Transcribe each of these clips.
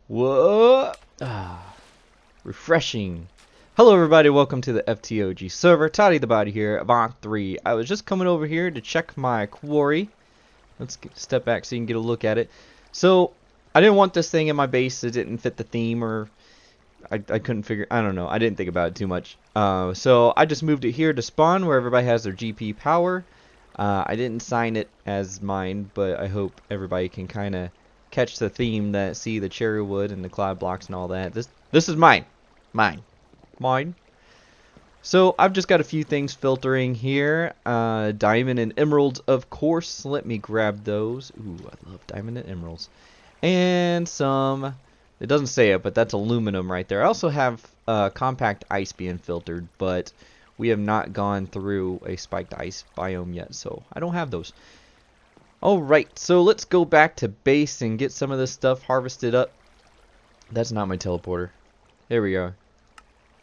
Whoa! Refreshing. Hello everybody, welcome to the FTOG server. ToddytheBody here, Avant 3. I was just coming over here to check my quarry. Let's step back so you can get a look at it. So, I didn't want this thing in my base. It didn't fit the theme, or I couldn't figure, I don't know. I didn't think about it too much. So, I just moved it here to spawn where everybody has their GP power. I didn't sign it as mine, but I hope everybody can kind of catch the theme, that see the cherry wood and the cloud blocks and all that. This is mine. Mine. So I've just got a few things filtering here. Diamond and emeralds, of course. Let me grab those. Ooh, I love diamond and emeralds. And some, it doesn't say it, but that's aluminum right there. I also have compact ice being filtered, but we have not gone through a spiked ice biome yet, so I don't have those. Alright, so let's go back to base and get some of this stuff harvested up. That's not my teleporter. There we go.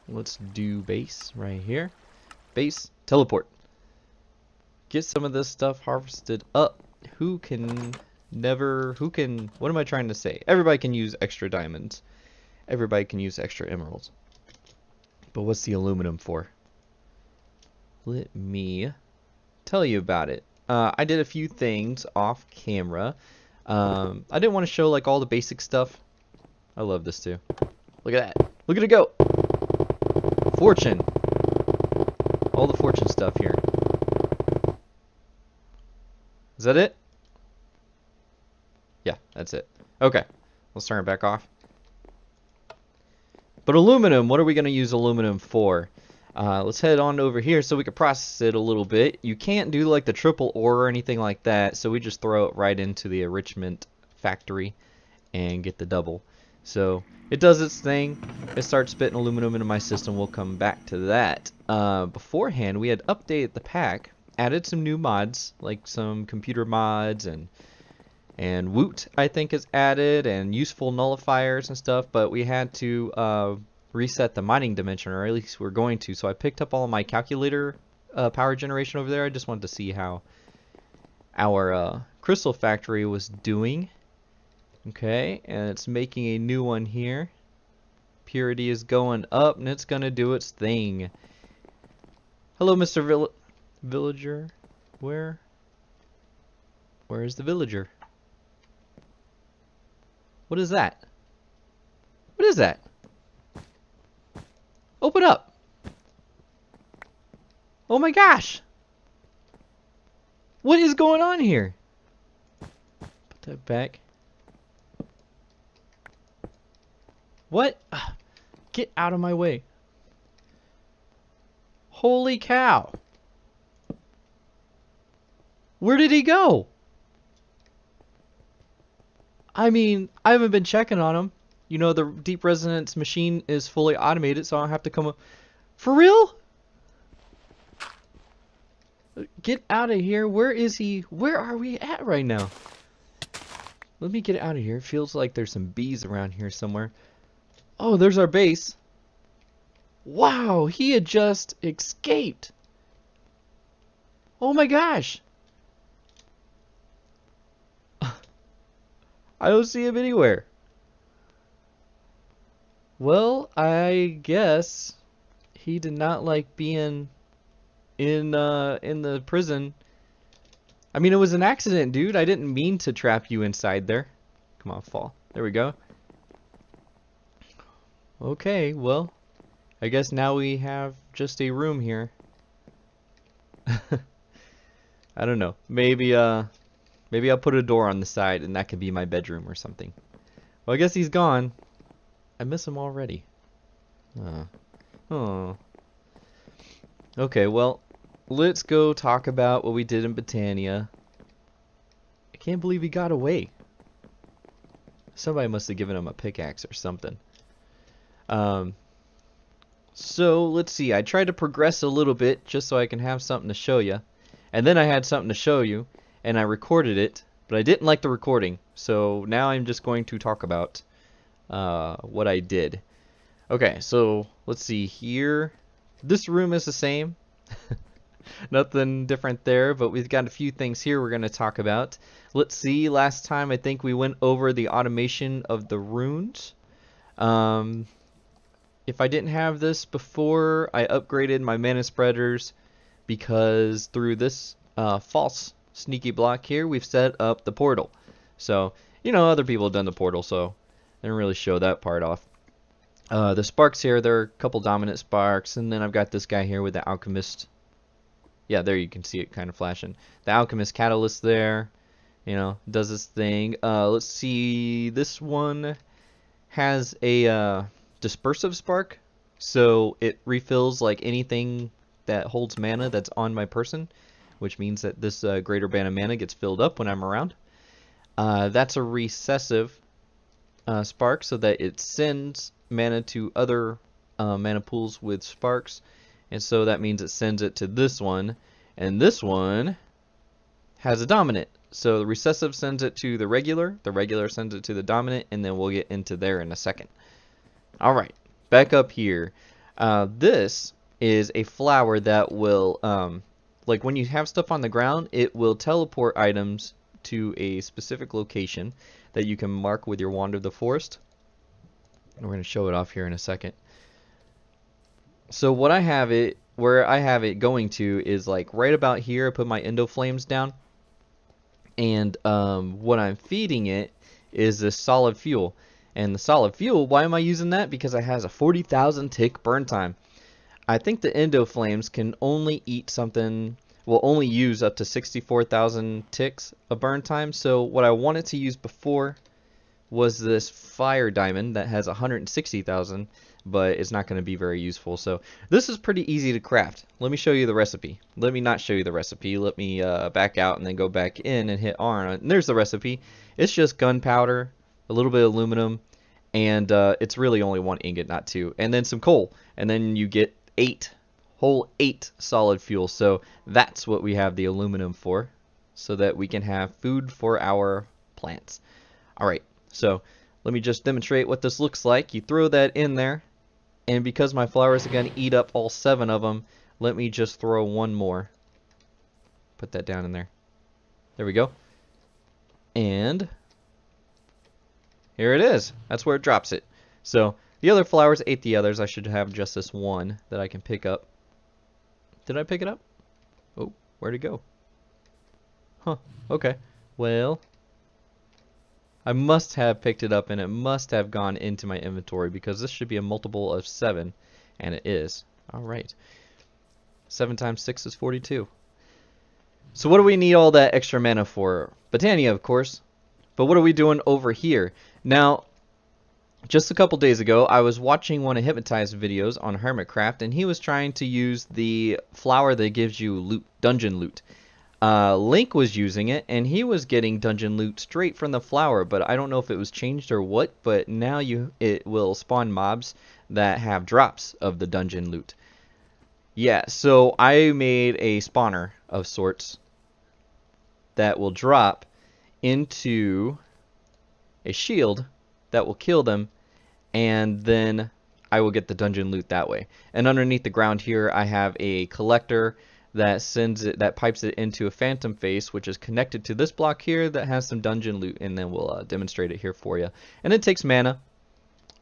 Let's do base right here. Base, teleport. Get some of this stuff harvested up. What am I trying to say? Everybody can use extra diamonds. Everybody can use extra emeralds. But what's the aluminum for? Let me tell you about it. I did a few things off camera. I didn't want to show like all the basic stuff. I love this too. Look at that. Look at it go. Fortune. All the fortune stuff here. Is that it? Yeah, that's it. Okay. Let's turn it back off. But aluminum, what are we going to use aluminum for? Let's head on over here so we can process it a little bit. You can't do like the triple ore or anything like that, so we just throw it right into the enrichment factory and get the double. So it does its thing. It starts spitting aluminum into my system. We'll come back to that. Beforehand, we had updated the pack, added some new mods, like some computer mods, and Woot, I think, is added, and useful nullifiers and stuff, but we had to reset the mining dimension, or at least we're going to. So I picked up all of my calculator power generation over there. I just wanted to see how our crystal factory was doing. Okay, and it's making a new one here. Purity is going up, and it's gonna do its thing. Hello, Mr. Villager. Where is the villager? What is that? What is that? Open up! Oh my gosh! What is going on here? Put that back. What? Get out of my way. Holy cow. Where did he go? I mean, I haven't been checking on him. You know, the deep resonance machine is fully automated, so I don't have to come up. For real? Get out of here. Where is he? Where are we at right now? Let me get out of here. It feels like there's some bees around here somewhere. Oh, there's our base. Wow, he had just escaped. Oh my gosh. I don't see him anywhere. Well, I guess he did not like being in the prison. I mean, it was an accident, dude. I didn't mean to trap you inside there. Come on, fall. There we go. Okay, well, I guess now we have just a room here. I don't know. Maybe I'll put a door on the side and that could be my bedroom or something. Well, I guess he's gone. I miss him already. Oh. Okay, well, let's go talk about what we did in Botania. I can't believe he got away. Somebody must have given him a pickaxe or something. So let's see. I tried to progress a little bit just so I can have something to show you, and then I had something to show you, and I recorded it, but I didn't like the recording. So now I'm just going to talk about what I did. Okay, so let's see here. This room is the same. Nothing different there, but we've got a few things here we're going to talk about. Let's see, last time I think we went over the automation of the runes. If I didn't have this before, I upgraded my mana spreaders because through this false sneaky block here, we've set up the portal. So, you know, other people have done the portal, so I didn't really show that part off. The sparks here, there are a couple dominant sparks, and then I've got this guy here with the alchemist. Yeah, there you can see it kind of flashing. The alchemist catalyst there, you know, does this thing. Let's see, this one has a dispersive spark, so it refills like anything that holds mana that's on my person, which means that this greater band of mana gets filled up when I'm around. That's a recessive spark, so that it sends mana to other mana pools with sparks, and so that means it sends it to this one, and this one has a dominant. So the recessive sends it to the regular sends it to the dominant, and then we'll get into there in a second. Alright, back up here. This is a flower that will, like when you have stuff on the ground, it will teleport items to a specific location that you can mark with your Wand of the Forest. And we're going to show it off here in a second. So what I have it, where I have it going to is like right about here. I put my Endo Flames down. And what I'm feeding it is this solid fuel. And the solid fuel, why am I using that? Because it has a 40,000 tick burn time. I think the Endo Flames can only eat something, will only use up to 64,000 ticks of burn time. So what I wanted to use before was this fire diamond that has 160,000, but it's not going to be very useful. So this is pretty easy to craft. Let me show you the recipe. Let me not show you the recipe. Let me back out and then go back in and hit R on it. And there's the recipe. It's just gunpowder, a little bit of aluminum, and it's really only 1 ingot, not 2, and then some coal, and then you get 8 solid fuel. So that's what we have the aluminum for, so that we can have food for our plants. Alright, so let me just demonstrate what this looks like. You throw that in there, and because my flowers are going to eat up all 7 of them, let me just throw one more. Put that down in there. There we go. And here it is. That's where it drops it. So the other flowers ate the others. I should have just this one that I can pick up. Did I pick it up? Oh, where'd it go? Huh, okay. Well, I must have picked it up, and it must have gone into my inventory, because this should be a multiple of 7, and it is. Alright. 7 times 6 is 42. So what do we need all that extra mana for? Botania, of course. But what are we doing over here? Now, just a couple days ago, I was watching one of Hypnotized's videos on Hermitcraft, and he was trying to use the flower that gives you loot, dungeon loot. Link was using it, and he was getting dungeon loot straight from the flower, but I don't know if it was changed or what, but now it will spawn mobs that have drops of the dungeon loot. Yeah, so I made a spawner of sorts that will drop into a shield that will kill them, and then I will get the dungeon loot that way. And underneath the ground here, I have a collector that pipes it into a phantom face, which is connected to this block here that has some dungeon loot, and then we'll demonstrate it here for you. And it takes mana.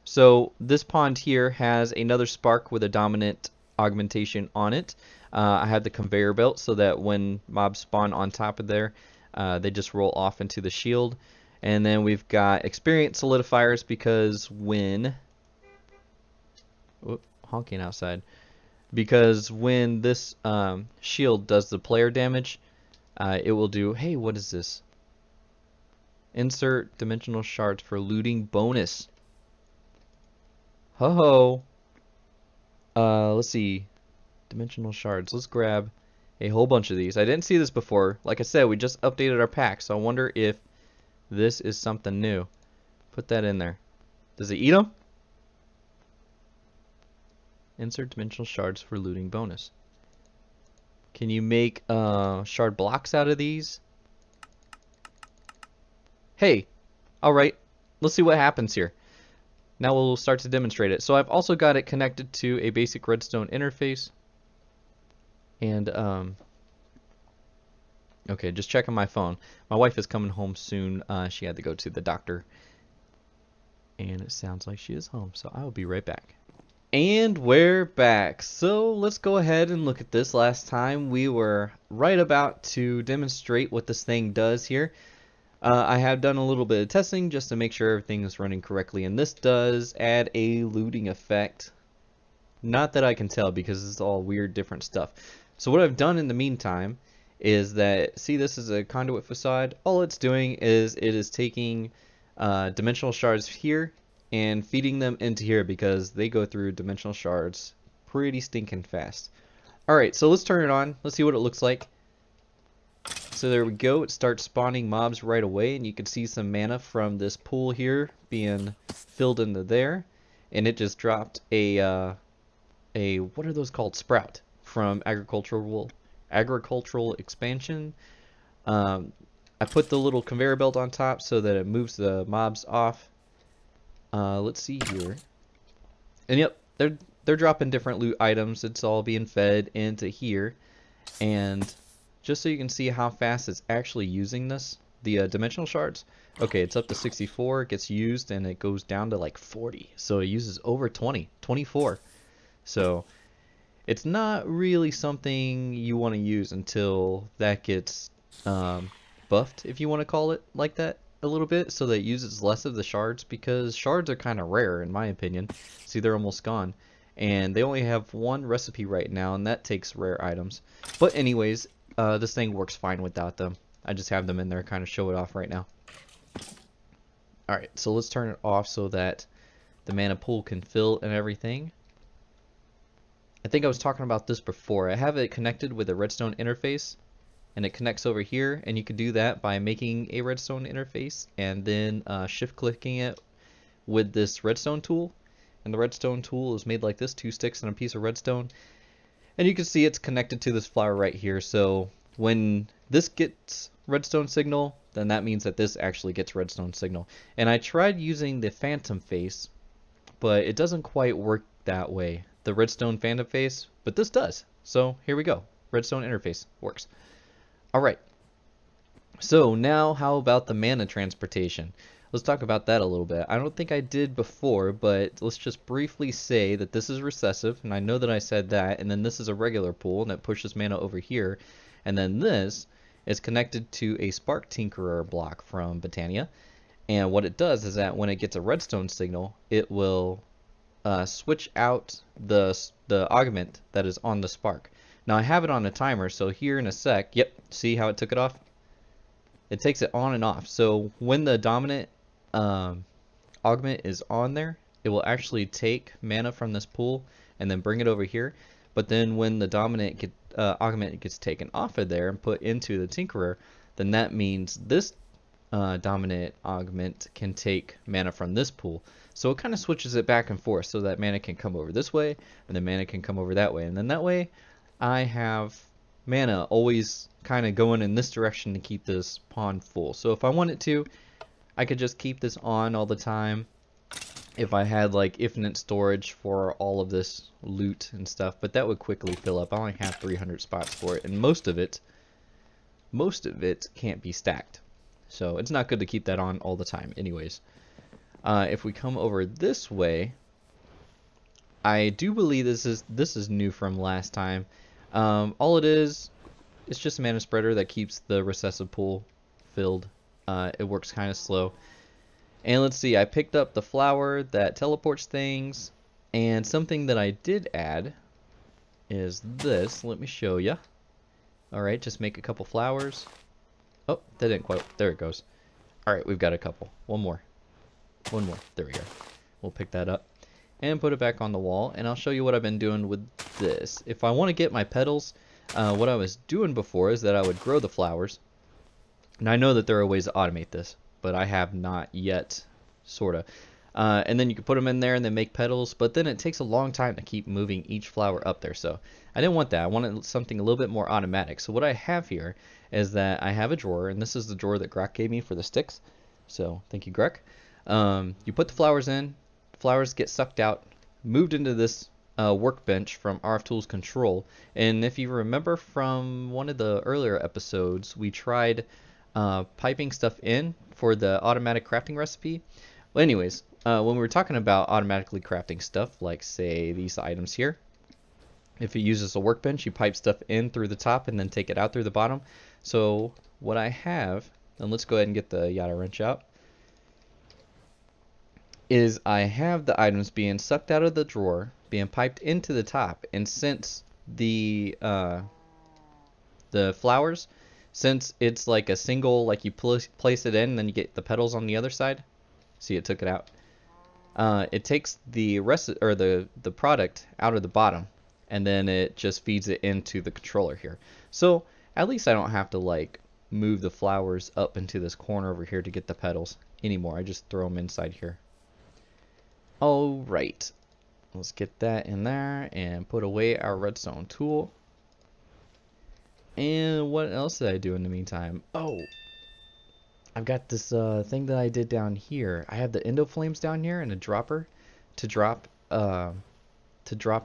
So this pond here has another spark with a dominant augmentation on it. I have the conveyor belt so that when mobs spawn on top of there, they just roll off into the shield. And then we've got experience solidifiers, because when honking outside, because when this shield does the player damage, it will do, hey, what is this? Insert dimensional shards for looting bonus. Ho ho. Let's see. Dimensional shards. Let's grab a whole bunch of these. I didn't see this before. Like I said, we just updated our pack, so I wonder if this is something new. Put that in there. Does it eat them? Insert dimensional shards for looting bonus. Can you make shard blocks out of these? Hey, alright, let's see what happens here. Now we'll start to demonstrate it. So I've also got it connected to a basic redstone interface. And okay, just checking my phone. My wife is coming home soon. She had to go to the doctor, and it sounds like she is home, so I will be right back. And we're back. So let's go ahead and look at this. Last time we were right about to demonstrate what this thing does here. I have done a little bit of testing just to make sure everything is running correctly, and this does add a looting effect. Not that I can tell because it's all weird different stuff. So what I've done in the meantime is that, see, this is a conduit facade. All it's doing is it is taking dimensional shards here and feeding them into here because they go through dimensional shards pretty stinking fast. Alright, so let's turn it on. Let's see what it looks like. So there we go. It starts spawning mobs right away, and you can see some mana from this pool here being filled into there. And it just dropped a what are those called? Sprout from agricultural expansion. I put the little conveyor belt on top so that it moves the mobs off. Let's see here. And yep, they're dropping different loot items. It's all being fed into here. And just so you can see how fast it's actually using this, the dimensional shards. Okay, it's up to 64, it gets used, and it goes down to like 40. So it uses over 24. So it's not really something you want to use until that gets buffed, if you want to call it like that, a little bit, so that it uses less of the shards, because shards are kind of rare in my opinion. See, they're almost gone, and they only have one recipe right now, and that takes rare items. But anyways, this thing works fine without them. I just have them in there, kind of show it off right now. Alright, so let's turn it off so that the mana pool can fill and everything. I think I was talking about this before. I have it connected with a redstone interface, and it connects over here, and you can do that by making a redstone interface and then shift clicking it with this redstone tool. And the redstone tool is made like this, 2 sticks and a piece of redstone. And you can see it's connected to this flower right here. So when this gets redstone signal, then that means that this actually gets redstone signal. And I tried using the phantom face, but it doesn't quite work that way. The redstone phantom face, but this does. So here we go. Redstone interface works. Alright. So now how about the mana transportation? Let's talk about that a little bit. I don't think I did before, but let's just briefly say that this is recessive, and I know that I said that, and then this is a regular pool, and it pushes mana over here, and then this is connected to a Spark Tinkerer block from Botania, and what it does is that when it gets a redstone signal, it will switch out the augment that is on the spark. Now I have it on a timer, so here in a sec, yep, see how it took it off? It takes it on and off. So when the dominant augment is on there, it will actually take mana from this pool and then bring it over here. But then when the dominant augment gets taken off of there and put into the Tinkerer, then that means this dominant augment can take mana from this pool. So it kind of switches it back and forth so that mana can come over this way and then mana can come over that way. And then that way I have mana always kind of going in this direction to keep this pond full. So if I wanted to, I could just keep this on all the time if I had like infinite storage for all of this loot and stuff, but that would quickly fill up. I only have 300 spots for it, and most of it can't be stacked. So it's not good to keep that on all the time anyways. If we come over this way, I do believe this is new from last time. All it is, it's just a mana spreader that keeps the recessive pool filled. It works kind of slow. And let's see, I picked up the flower that teleports things, and something that I did add is this. Let me show you. Alright, just make a couple flowers. Oh, that didn't quite, there it goes. Alright, we've got a couple. One more. There we go. We'll pick that up and put it back on the wall, and I'll show you what I've been doing with this. If I want to get my petals, what I was doing before is that I would grow the flowers. And I know that there are ways to automate this, but I have not yet, sorta. And then you can put them in there and then make petals, but then it takes a long time to keep moving each flower up there. So I didn't want that. I wanted something a little bit more automatic. So what I have here is that I have a drawer, and this is the drawer that Grok gave me for the sticks. So thank you, Grok. You put the flowers in, flowers get sucked out, moved into this workbench from RF Tools Control. And if you remember from one of the earlier episodes, we tried piping stuff in for the automatic crafting recipe. Well, anyways, when we were talking about automatically crafting stuff, like say these items here, if it uses a workbench, you pipe stuff in through the top and then take it out through the bottom. So what I have, and let's go ahead and get the Yada wrench out, is I have the items being sucked out of the drawer, being piped into the top, and since the flowers, since it's like a single, like you place it in and then you get the petals on the other side, see it took it out, it takes the rest or the product out of the bottom, and then it just feeds it into the controller here. So at least I don't have to like move the flowers up into this corner over here to get the petals anymore. I just throw them inside here. Alright, let's get that in there and put away our redstone tool. And what else did I do in the meantime? Oh, I've got this thing that I did down here. I have the endo flames down here and a dropper to drop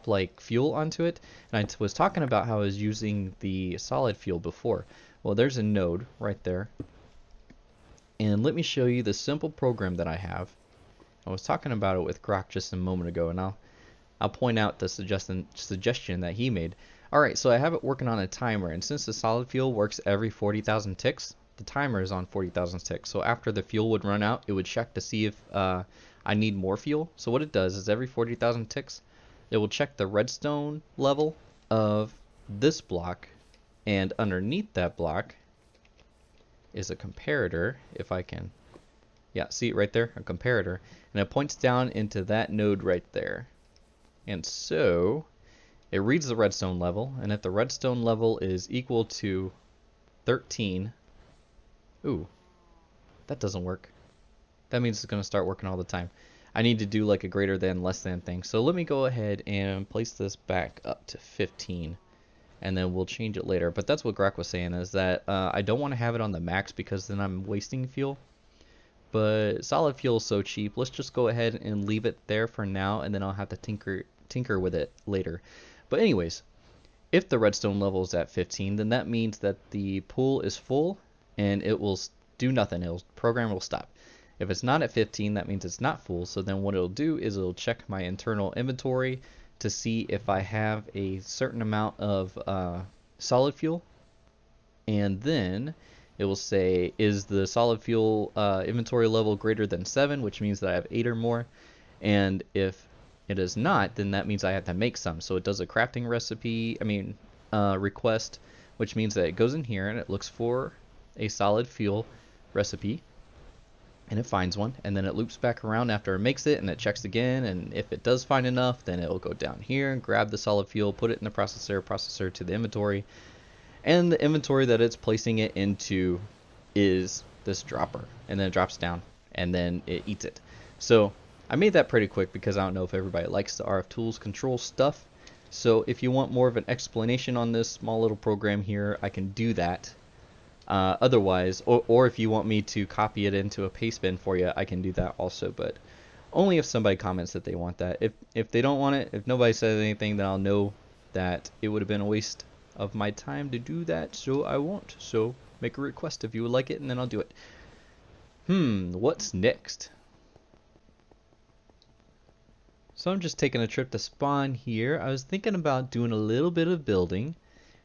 like fuel onto it. And I was talking about how I was using the solid fuel before. Well, there's a node right there. And let me show you the simple program that I have. I was talking about it with Grok just a moment ago, and I'll point out the suggestion that he made. Alright, so I have it working on a timer, and since the solid fuel works every 40,000 ticks, the timer is on 40,000 ticks. So after the fuel would run out, it would check to see if I need more fuel. So what it does is every 40,000 ticks, it will check the redstone level of this block, and underneath that block is a comparator, if I can... Yeah, see it right there? A comparator. And it points down into that node right there. And so it reads the redstone level, and if the redstone level is equal to 13, ooh, that doesn't work. That means it's going to start working all the time. I need to do like a greater than, less than thing. So let me go ahead and place this back up to 15, and then we'll change it later. But that's what Grok was saying, is that I don't want to have it on the max because then I'm wasting fuel. But solid fuel is so cheap, let's just go ahead and leave it there for now, and then I'll have to tinker with it later. But anyways, if the redstone level is at 15, then that means that the pool is full and it will do nothing. The program will stop. If it's not at 15, that means it's not full. So then what it'll do is it'll check my internal inventory to see if I have a certain amount of solid fuel, and then it will say, is the solid fuel inventory level greater than 7, which means that I have 8 or more. And if it is not, then that means I have to make some. So it does a crafting recipe, request, which means that it goes in here and it looks for a solid fuel recipe, and it finds one, and then it loops back around after it makes it, and it checks again, and if it does find enough, then it will go down here and grab the solid fuel, put it in the processor to the inventory. And the inventory that it's placing it into is this dropper, and then it drops down, and then it eats it. So I made that pretty quick because I don't know if everybody likes the RF Tools Control stuff. So if you want more of an explanation on this small little program here, I can do that. Otherwise, or if you want me to copy it into a paste bin for you, I can do that also, but only if somebody comments that they want that. If they don't want it, if nobody says anything, then I'll know that it would have been a waste of my time to do that, so I won't. So make a request if you would like it, and then I'll do it. What's next? So I'm just taking a trip to spawn here. I was thinking about doing a little bit of building,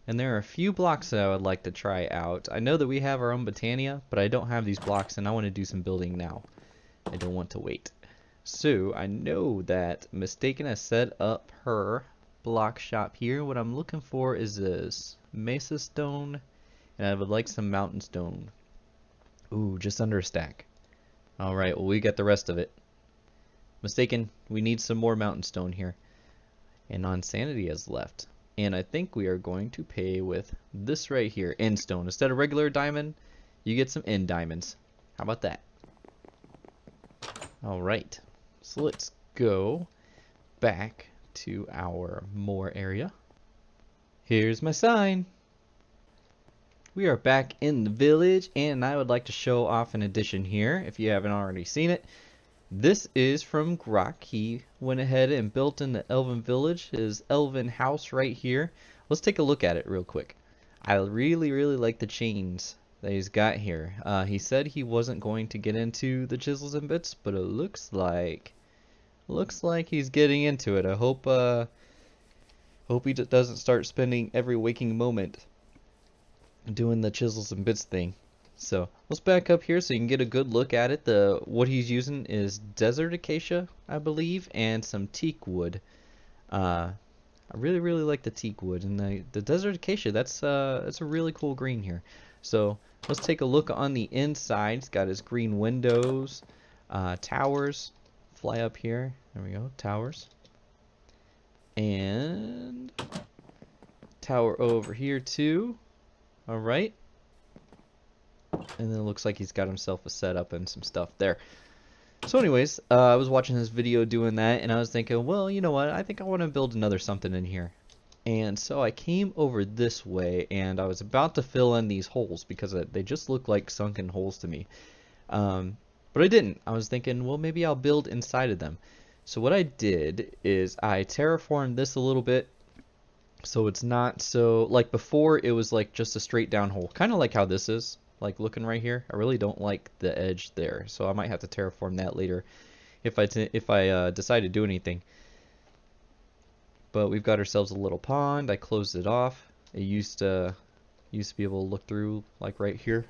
and there are a few blocks that I would like to try out. I know that we have our own Botania, but I don't have these blocks, and I want to do some building now. I don't want to wait. So I know that Mistaken has set up her block shop here. What I'm looking for is this mesa stone, and I would like some mountain stone. Ooh, just under a stack. Alright, well, we got the rest of it. Mistaken, we need some more mountain stone here. And Non-Sanity has left. And I think we are going to pay with this right here, end stone. Instead of regular diamond, you get some end diamonds. How about that? Alright, so let's go back to our more area. Here's my sign. We are back in the village, and I would like to show off an addition here if you haven't already seen it. This is from Grok. He went ahead and built in the Elven Village, his Elven house right here. Let's take a look at it real quick. I really like the chains that he's got here. He said he wasn't going to get into the chisels and bits, but it looks like he's getting into it. I hope he doesn't start spending every waking moment doing the chisels and bits thing. So let's back up here so you can get a good look at it. What he's using is desert acacia, I believe, and some teak wood. I really like the teak wood, and the desert acacia. That's a really cool green here. So let's take a look on the inside. It's got his green windows, towers. Fly up here. There we go, towers. And tower over here too. All right. And then it looks like he's got himself a setup and some stuff there. So anyways, I was watching his video doing that, and I was thinking, well, you know what? I think I want to build another something in here. And so I came over this way, and I was about to fill in these holes because they just look like sunken holes to me. But I didn't. I was thinking, well, maybe I'll build inside of them. So what I did is I terraformed this a little bit, so it's not so, like before it was like just a straight down hole, kind of like how this is. Like looking right here, I really don't like the edge there, so I might have to terraform that later if I decide to do anything. But we've got ourselves a little pond. I closed it off. It used to be able to look through like right here.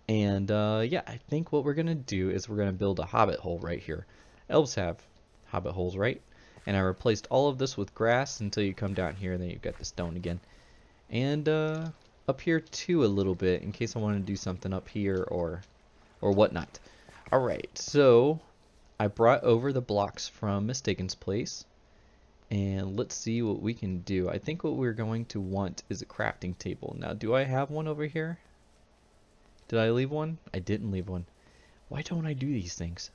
And yeah, I think what we're gonna do is we're gonna build a hobbit hole right here. Elves have hobbit holes, right? And I replaced all of this with grass until you come down here, and then you've got the stone again. And up here too a little bit in case I want to do something up here or whatnot. Alright, so I brought over the blocks from Mistaken's place, and let's see what we can do. I think what we're going to want is a crafting table. Now, do I have one over here? Did I leave one? I didn't leave one. Why don't I do these things?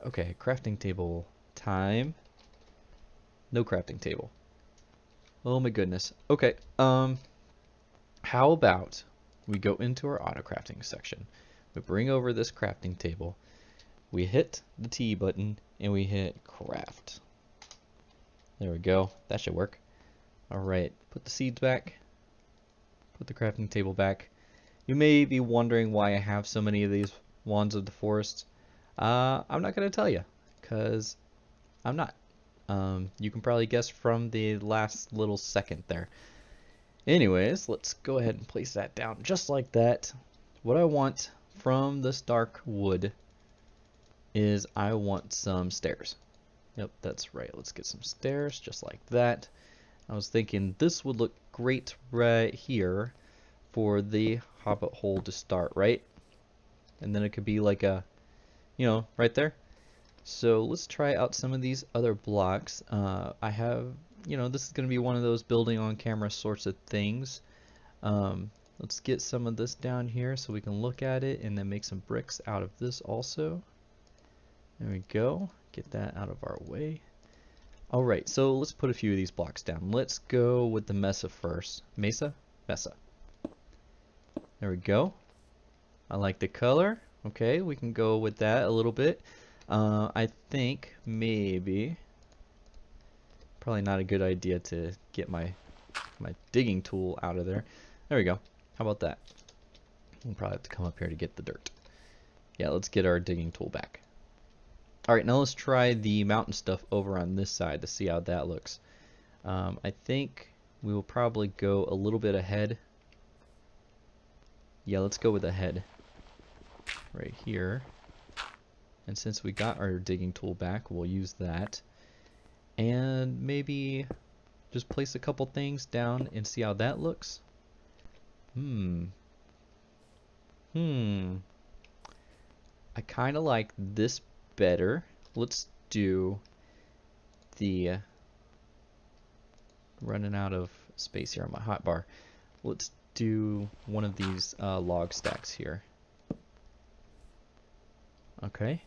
Okay, crafting table time. No crafting table. Oh my goodness. Okay, how about we go into our auto crafting section, we bring over this crafting table, we hit the T button, and we hit craft. There we go, that should work. Alright, put the seeds back, put the crafting table back. You may be wondering why I have so many of these wands of the forest. I'm not going to tell you, because I'm not. You can probably guess from the last little second there. Anyways, let's go ahead and place that down just like that. What I want from this dark wood is I want some stairs. Yep, that's right. Let's get some stairs just like that. I was thinking this would look great right here for the hobbit hole to start, right? And then it could be like a, you know, right there. So let's try out some of these other blocks. I have, you know, this is going to be one of those building on camera sorts of things. Let's get some of this down here so we can look at it and then make some bricks out of this also. There we go. Get that out of our way. Alright, so let's put a few of these blocks down. Let's go with the mesa first. Mesa? Mesa. There we go. I like the color. Okay, we can go with that a little bit. I think maybe probably not a good idea to get my digging tool out of there. There we go. How about that? We'll probably have to come up here to get the dirt. Yeah, let's get our digging tool back. Alright, now let's try the mountain stuff over on this side to see how that looks. I think we will probably go a little bit ahead. Yeah, let's go with ahead. Right here. And since we got our digging tool back, we'll use that. And maybe just place a couple things down and see how that looks. I kind of like this better. Let's do the running out of space here on my hotbar. Let's do one of these log stacks here. Okay.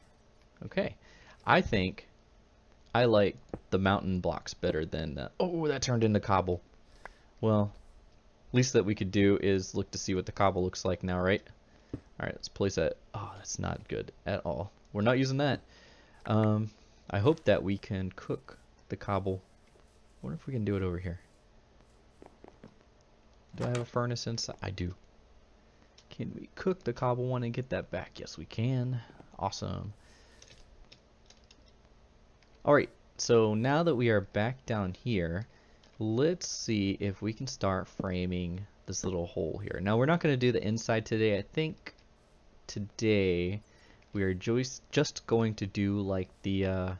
Okay. I think I like the mountain blocks better than oh, that turned into cobble. Well, least that we could do is look to see what the cobble looks like now, right? Alright, let's place that. Oh, that's not good at all. we're not using that. I hope that we can cook the cobble. I wonder if we can do it over here. Do I have a furnace inside? I do. Can we cook the cobble one and get that back? Yes, we can. Awesome. Alright, so now that we are back down here, let's see if we can start framing this little hole here. Now, we're not going to do the inside today. I think today we are just going to do like the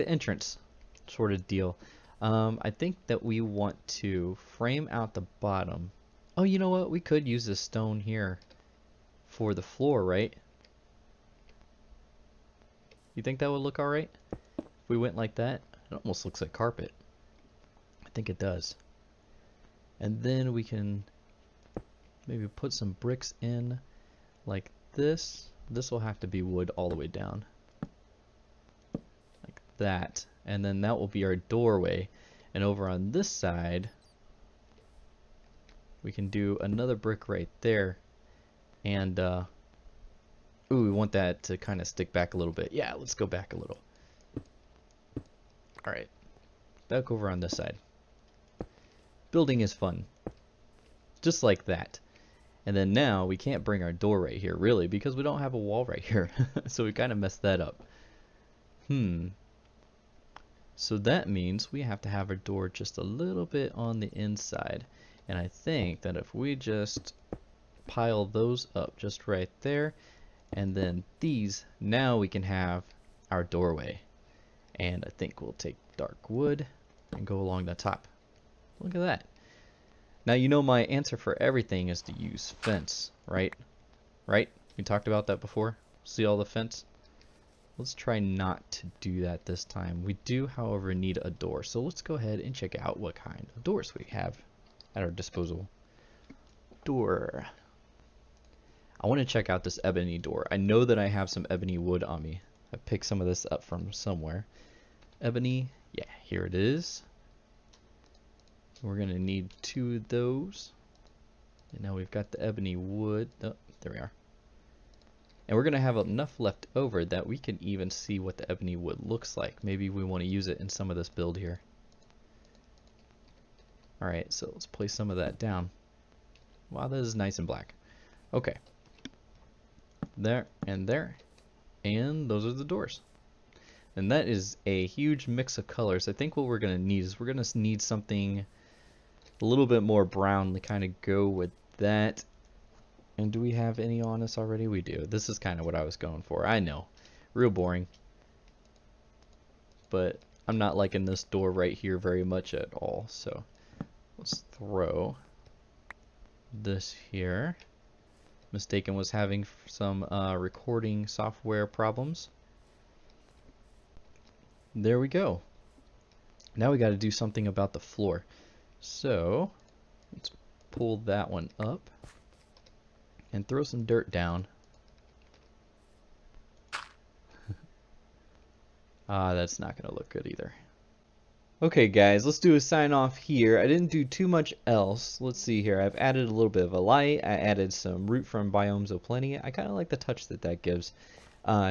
entrance sort of deal. I think that we want to frame out the bottom. Oh, you know what? We could use this stone here for the floor, right? You think that would look alright? If we went like that? It almost looks like carpet. I think it does. And then we can maybe put some bricks in like this. This will have to be wood all the way down. Like that. And then that will be our doorway. And over on this side, we can do another brick right there. And, ooh, we want that to kind of stick back a little bit. Yeah, let's go back a little. Alright. Back over on this side. Building is fun. Just like that. And then now we can't bring our door right here, really, because we don't have a wall right here. So we kind of messed that up. So that means we have to have our door just a little bit on the inside. And I think that if we just pile those up just right there, and then these, now we can have our doorway. And I think we'll take dark wood and go along the top. Look at that. Now you know my answer for everything is to use fence, right? Right? We talked about that before. See all the fence? Let's try not to do that this time. We do, however, need a door. So let's go ahead and check out what kind of doors we have at our disposal. Door. I want to check out this ebony door. I know that I have some ebony wood on me. I picked some of this up from somewhere. Ebony, yeah, here it is. We're going to need 2 of those. And now we've got the ebony wood. Oh, there we are. And we're going to have enough left over that we can even see what the ebony wood looks like. Maybe we want to use it in some of this build here. Alright, so let's place some of that down. Wow, that is nice and black. Okay. There and there. And those are the doors. And that is a huge mix of colors. I think what we're going to need is we're going to need something a little bit more brown to kind of go with that. And do we have any on us already? We do. This is kind of what I was going for. I know. Real boring. But I'm not liking this door right here very much at all. So let's throw this here. Mistaken was having some recording software problems. There we go. Now we got to do something about the floor. So let's pull that one up and throw some dirt down. That's not going to look good either. Okay guys, let's do a sign off here. I didn't do too much else. Let's see here. I've added a little bit of a light. I added some root from Biomes O'Plenty. I kind of like the touch that that gives.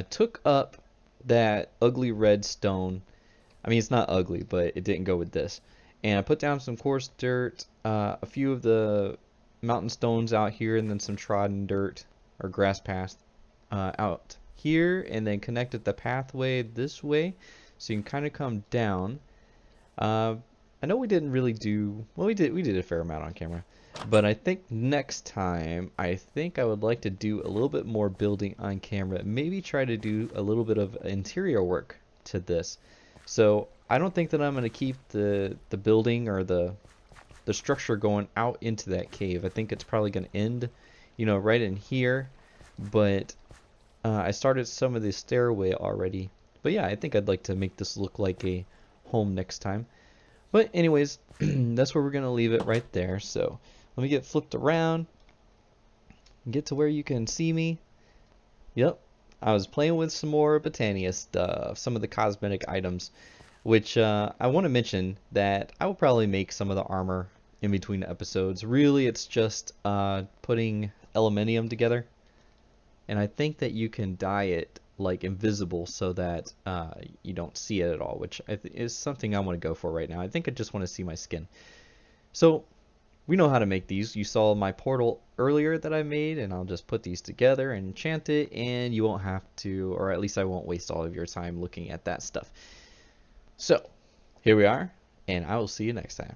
Took up that ugly red stone. I mean, it's not ugly, but it didn't go with this. And I put down some coarse dirt, a few of the mountain stones out here, and then some trodden dirt or grass path out here, and then connected the pathway this way, so you can kind of come down. I know we didn't really do well. We did a fair amount on camera, but I think next time I would like to do a little bit more building on camera. Maybe try to do a little bit of interior work to this. So I don't think that I'm going to keep the building or the structure going out into that cave. I think it's probably going to end, you know, right in here. But I started some of the stairway already. But yeah, I think I'd like to make this look like a home next time. But anyways, that's where we're going to leave it right there. So let me get flipped around. Get to where you can see me. Yep. I was playing with some more Botania stuff, some of the cosmetic items, which I want to mention that I will probably make some of the armor in between the episodes. Really, it's just putting Elementium together. and I think that you can dye it like invisible so that you don't see it at all, which is something I want to go for right now. I think I just want to see my skin. So we know how to make these. You saw my portal earlier that I made, and I'll just put these together and enchant it, and you won't have to, or at least I won't waste all of your time looking at that stuff. So here we are, and I will see you next time.